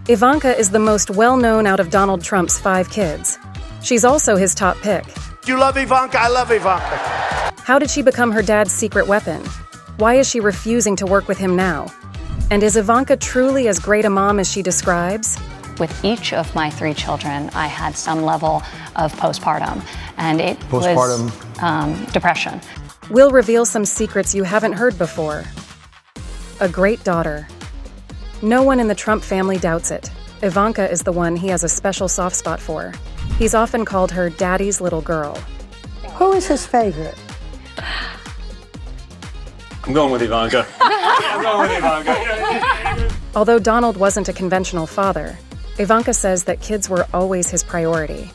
Ivanka is the most well-known out of Donald Trump's 5 kids. She's also his top pick. Do you love Ivanka? I love Ivanka. How did she become her dad's secret weapon? Why is she refusing to work with him now? And is Ivanka truly as great a mom as she describes? With each of my 3 children, I had some level of postpartum, and it was depression. We'll reveal some secrets you haven't heard before. A great daughter. No one in the Trump family doubts it. Ivanka is the one he has a special soft spot for. He's often called her Daddy's little girl. Who is his favorite? I'm going with Ivanka. I'm going with Ivanka. Although Donald wasn't a conventional father, Ivanka says that kids were always his priority.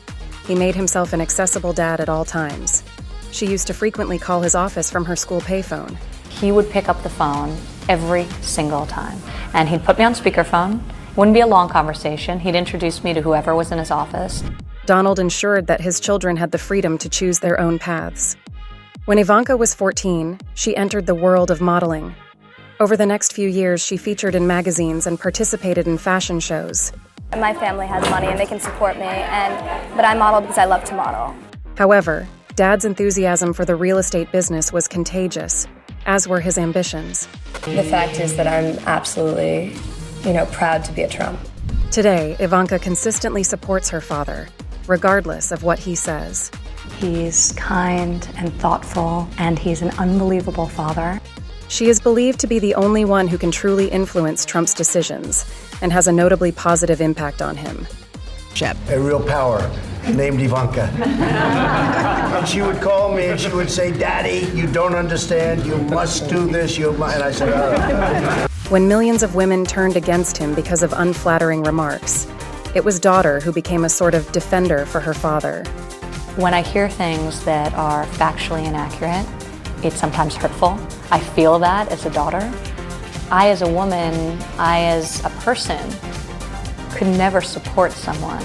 He made himself an accessible dad at all times. She used to frequently call his office from her school payphone. He would pick up the phone every single time, and he'd put me on speakerphone. It wouldn't be a long conversation. He'd introduce me to whoever was in his office. Donald ensured that his children had the freedom to choose their own paths. When Ivanka was 14, she entered the world of modeling. Over the next few years, she featured in magazines and participated in fashion shows. My family has money and they can support me, but I model because I love to model. However, Dad's enthusiasm for the real estate business was contagious, as were his ambitions. The fact is that I'm absolutely, proud to be a Trump. Today, Ivanka consistently supports her father, regardless of what he says. He's kind and thoughtful, and he's an unbelievable father. She is believed to be the only one who can truly influence Trump's decisions and has a notably positive impact on him. A real power named Ivanka. And she would call me and she would say, Daddy, you don't understand. You must do this. And I said, all right. When millions of women turned against him because of unflattering remarks, it was daughter who became a sort of defender for her father. When I hear things that are factually inaccurate, it's sometimes hurtful. I feel that as a daughter. I, as a woman, I, as a person, could never support someone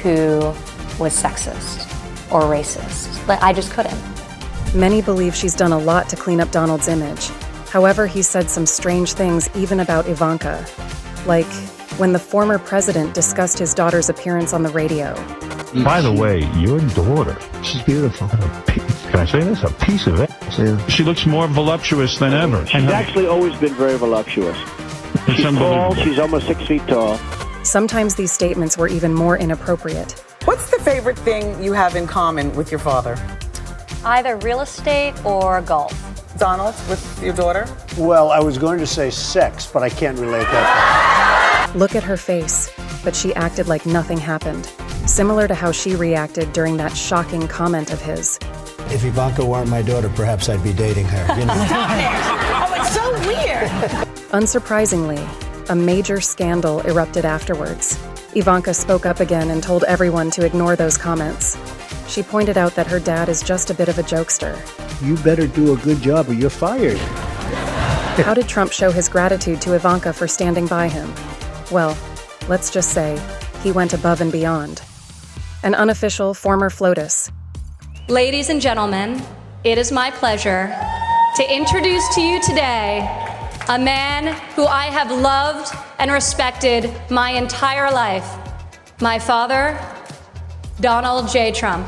who was sexist or racist. I just couldn't. Many believe she's done a lot to clean up Donald's image. However, he said some strange things even about Ivanka, like when the former president discussed his daughter's appearance on the radio. By the way, your daughter, she's beautiful. Can I say this? A piece of it. Yeah. She looks more voluptuous than ever. She's actually always been very voluptuous. She's tall, she's almost 6 feet tall. Sometimes these statements were even more inappropriate. What's the favorite thing you have in common with your father? Either real estate or golf. Donald, with your daughter? Well, I was going to say sex, but I can't relate that. Look at her face, but she acted like nothing happened, similar to how she reacted during that shocking comment of his. If Ivanka weren't my daughter, perhaps I'd be dating her. Oh, it's so weird. Unsurprisingly, a major scandal erupted afterwards. Ivanka spoke up again and told everyone to ignore those comments. She pointed out that her dad is just a bit of a jokester. You better do a good job or you're fired. How did Trump show his gratitude to Ivanka for standing by him? Well, let's just say he went above and beyond. An unofficial former FLOTUS. Ladies and gentlemen, it is my pleasure to introduce to you today a man who I have loved and respected my entire life, my father, Donald J. Trump.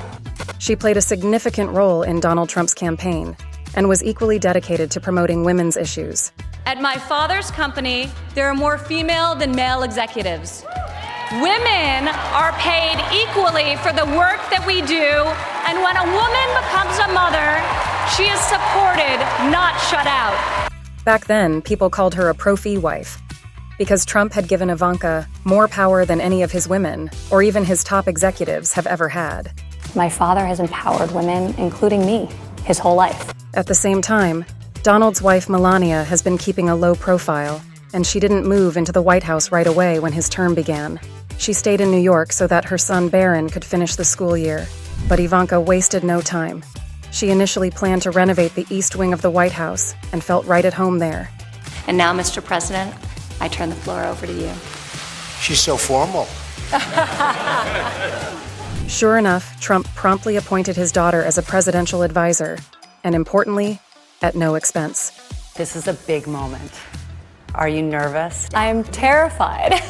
She played a significant role in Donald Trump's campaign and was equally dedicated to promoting women's issues. At my father's company, there are more female than male executives. Women are paid equally for the work that we do, and when a woman becomes a mother, she is supported, not shut out. Back then, people called her a pro-fee wife, because Trump had given Ivanka more power than any of his women, or even his top executives, have ever had. My father has empowered women, including me, his whole life. At the same time, Donald's wife Melania has been keeping a low profile, and she didn't move into the White House right away when his term began. She stayed in New York so that her son Barron could finish the school year. But Ivanka wasted no time. She initially planned to renovate the East Wing of the White House and felt right at home there. And now, Mr. President, I turn the floor over to you. She's so formal. Sure enough, Trump promptly appointed his daughter as a presidential advisor, and importantly, at no expense. This is a big moment. Are you nervous? I'm terrified.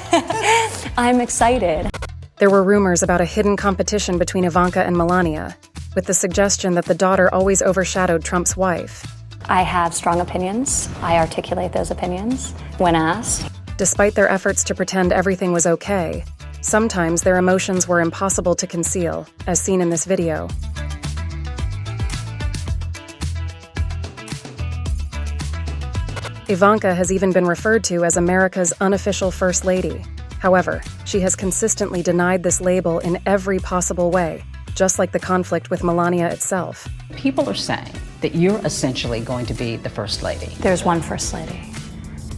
I'm excited. There were rumors about a hidden competition between Ivanka and Melania, with the suggestion that the daughter always overshadowed Trump's wife. I have strong opinions. I articulate those opinions when asked. Despite their efforts to pretend everything was okay, sometimes their emotions were impossible to conceal, as seen in this video. Ivanka has even been referred to as America's unofficial First Lady. However, she has consistently denied this label in every possible way, just like the conflict with Melania itself. People are saying that you're essentially going to be the First Lady. There's one First Lady,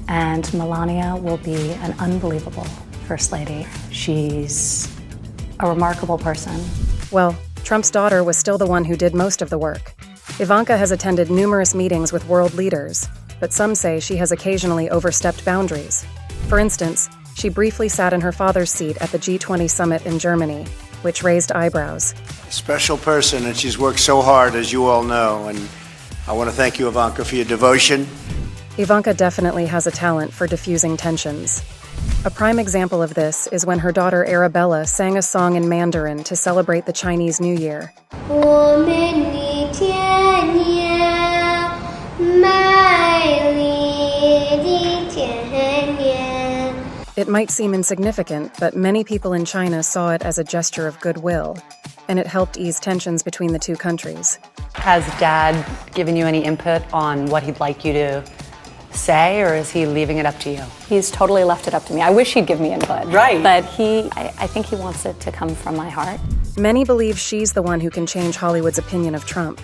and Melania will be an unbelievable First Lady. She's a remarkable person. Well, Trump's daughter was still the one who did most of the work. Ivanka has attended numerous meetings with world leaders, but some say she has occasionally overstepped boundaries. For instance, she briefly sat in her father's seat at the G20 summit in Germany, which raised eyebrows. Special person, and she's worked so hard, as you all know, and I want to thank you, Ivanka, for your devotion. Ivanka definitely has a talent for diffusing tensions. A prime example of this is when her daughter Arabella sang a song in Mandarin to celebrate the Chinese New Year. It might seem insignificant, but many people in China saw it as a gesture of goodwill, and it helped ease tensions between the two countries. Has Dad given you any input on what he'd like you to say, or is he leaving it up to you? He's totally left it up to me. I wish he'd give me input. Right. But I think he wants it to come from my heart. Many believe she's the one who can change Hollywood's opinion of Trump.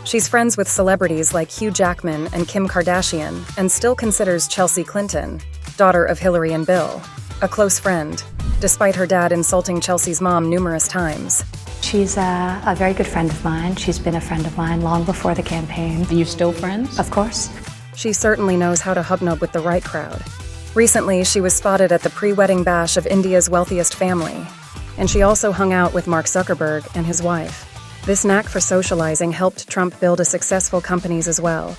She's friends with celebrities like Hugh Jackman and Kim Kardashian, and still considers Chelsea Clinton, daughter of Hillary and Bill, a close friend, despite her dad insulting Chelsea's mom numerous times. She's a very good friend of mine. She's been a friend of mine long before the campaign. And you're still friends? Of course. She certainly knows how to hobnob with the right crowd. Recently, she was spotted at the pre-wedding bash of India's wealthiest family, and she also hung out with Mark Zuckerberg and his wife. This knack for socializing helped Trump build a successful companies as well.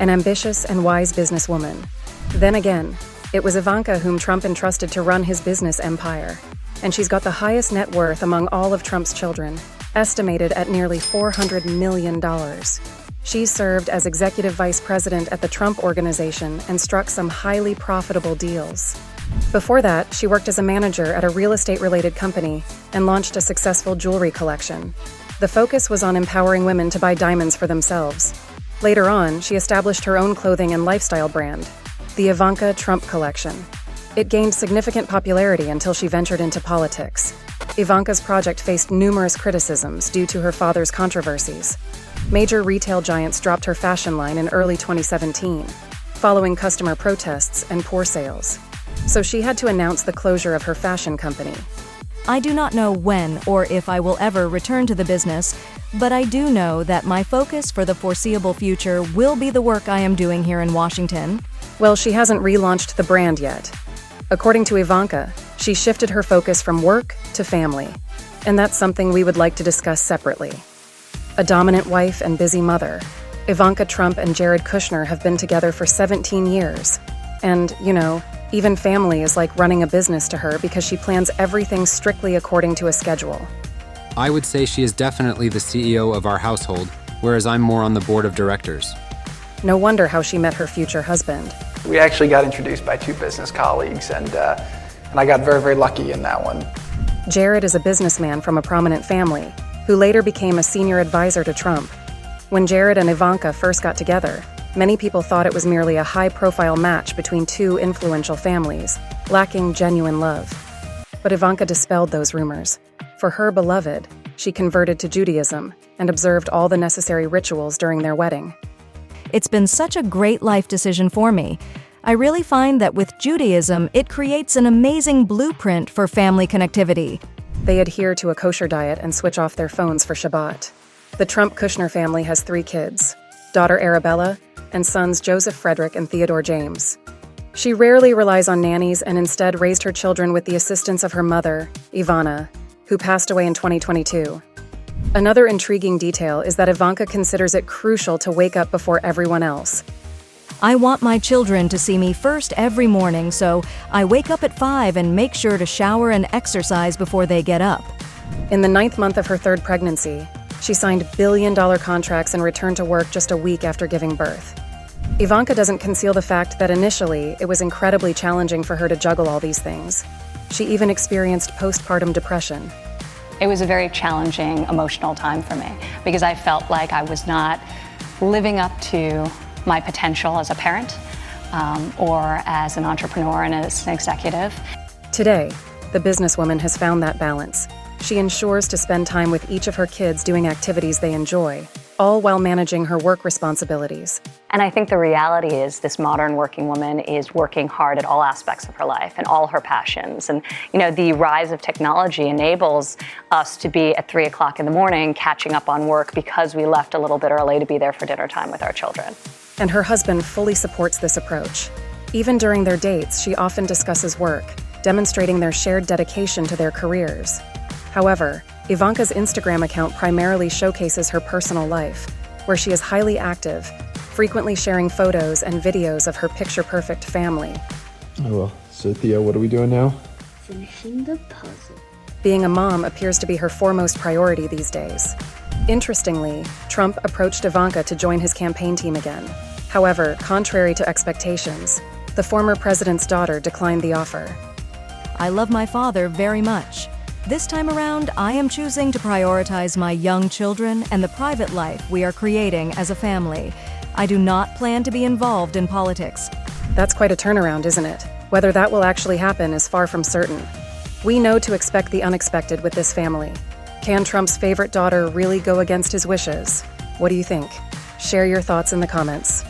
An ambitious and wise businesswoman. Then again, it was Ivanka whom Trump entrusted to run his business empire, and she's got the highest net worth among all of Trump's children, estimated at nearly $400 million. She served as executive vice president at the Trump Organization and struck some highly profitable deals. Before that, she worked as a manager at a real estate-related company and launched a successful jewelry collection. The focus was on empowering women to buy diamonds for themselves. Later on, she established her own clothing and lifestyle brand, the Ivanka Trump Collection. It gained significant popularity until she ventured into politics. Ivanka's project faced numerous criticisms due to her father's controversies. Major retail giants dropped her fashion line in early 2017, following customer protests and poor sales. So she had to announce the closure of her fashion company. I do not know when or if I will ever return to the business, but I do know that my focus for the foreseeable future will be the work I am doing here in Washington. Well, she hasn't relaunched the brand yet. According to Ivanka, she shifted her focus from work to family, and that's something we would like to discuss separately. A dominant wife and busy mother, Ivanka Trump and Jared Kushner have been together for 17 years. And, even family is like running a business to her because she plans everything strictly according to a schedule. I would say she is definitely the CEO of our household, whereas I'm more on the board of directors. No wonder how she met her future husband. We actually got introduced by two business colleagues, and I got very, very lucky in that one. Jared is a businessman from a prominent family, who later became a senior advisor to Trump. When Jared and Ivanka first got together, many people thought it was merely a high-profile match between two influential families, lacking genuine love. But Ivanka dispelled those rumors. For her beloved, she converted to Judaism and observed all the necessary rituals during their wedding. It's been such a great life decision for me. I really find that with Judaism, it creates an amazing blueprint for family connectivity. They adhere to a kosher diet and switch off their phones for Shabbat. The Trump-Kushner family has 3 kids, daughter Arabella, and sons Joseph Frederick and Theodore James. She rarely relies on nannies and instead raised her children with the assistance of her mother, Ivana, who passed away in 2022. Another intriguing detail is that Ivanka considers it crucial to wake up before everyone else. I want my children to see me first every morning, so I wake up at 5 and make sure to shower and exercise before they get up. In the 9th month of her 3rd pregnancy, she signed billion-dollar contracts and returned to work just a week after giving birth. Ivanka doesn't conceal the fact that initially it was incredibly challenging for her to juggle all these things. She even experienced postpartum depression. It was a very challenging emotional time for me because I felt like I was not living up to my potential as a parent or as an entrepreneur and as an executive. Today, the businesswoman has found that balance. She ensures to spend time with each of her kids doing activities they enjoy, all while managing her work responsibilities. And I think the reality is this modern working woman is working hard at all aspects of her life and all her passions. And, the rise of technology enables us to be at 3 o'clock in the morning catching up on work because we left a little bit early to be there for dinner time with our children. And her husband fully supports this approach. Even during their dates, she often discusses work, demonstrating their shared dedication to their careers. However, Ivanka's Instagram account primarily showcases her personal life, where she is highly active, frequently sharing photos and videos of her picture-perfect family. Oh well, so Thea, what are we doing now? Finishing the puzzle. Being a mom appears to be her foremost priority these days. Interestingly, Trump approached Ivanka to join his campaign team again. However, contrary to expectations, the former president's daughter declined the offer. I love my father very much. This time around, I am choosing to prioritize my young children and the private life we are creating as a family. I do not plan to be involved in politics. That's quite a turnaround, isn't it? Whether that will actually happen is far from certain. We know to expect the unexpected with this family. Can Trump's favorite daughter really go against his wishes? What do you think? Share your thoughts in the comments.